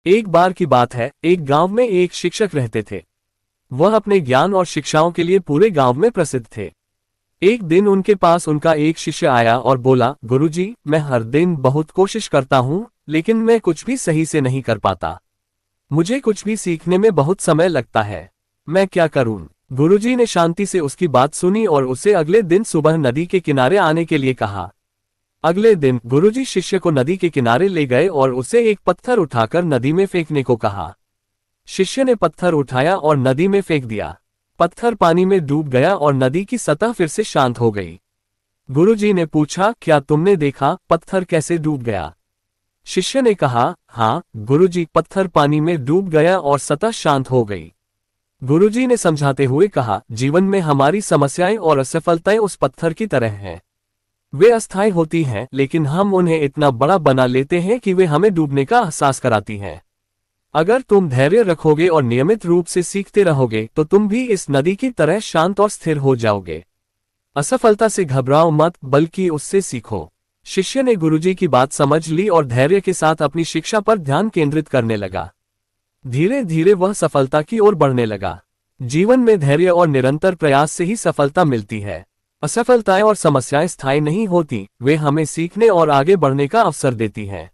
एक बार की बात है, एक गांव में एक शिक्षक रहते थे। वह अपने ज्ञान और शिक्षाओं के लिए पूरे गांव में प्रसिद्ध थे। एक दिन उनके पास उनका एक शिष्य आया और बोला, गुरुजी, मैं हर दिन बहुत कोशिश करता हूँ, लेकिन मैं कुछ भी सही से नहीं कर पाता। मुझे कुछ भी सीखने में बहुत समय लगता है। मैं क्या करूं? गुरुजी ने शांति से उसकी बात सुनी और उसे अगले दिन सुबह नदी के किनारे आने के लिए कहा। अगले दिन गुरुजी शिष्य को नदी के किनारे ले गए और उसे एक पत्थर उठाकर नदी में फेंकने को कहा। शिष्य ने पत्थर उठाया और नदी में फेंक दिया। पत्थर पानी में डूब गया और नदी की सतह फिर से शांत हो गई। गुरुजी ने पूछा, क्या तुमने देखा पत्थर कैसे डूब गया? शिष्य ने कहा, हाँ गुरुजी, पत्थर पानी में डूब गया और सतह शांत हो गई। गुरुजी ने समझाते हुए कहा, जीवन में हमारी समस्याएं और असफलताएं उस पत्थर की तरह हैं। वे अस्थायी होती हैं, लेकिन हम उन्हें इतना बड़ा बना लेते हैं कि वे हमें डूबने का एहसास कराती हैं। अगर तुम धैर्य रखोगे और नियमित रूप से सीखते रहोगे तो तुम भी इस नदी की तरह शांत और स्थिर हो जाओगे। असफलता से घबराओ मत, बल्कि उससे सीखो। शिष्य ने गुरुजी की बात समझ ली और धैर्य के साथ अपनी शिक्षा पर ध्यान केंद्रित करने लगा। धीरे धीरे वह सफलता की ओर बढ़ने लगा। जीवन में धैर्य और निरंतर प्रयास से ही सफलता मिलती है। असफलताएं और समस्याएं स्थायी नहीं होती, वे हमें सीखने और आगे बढ़ने का अवसर देती हैं।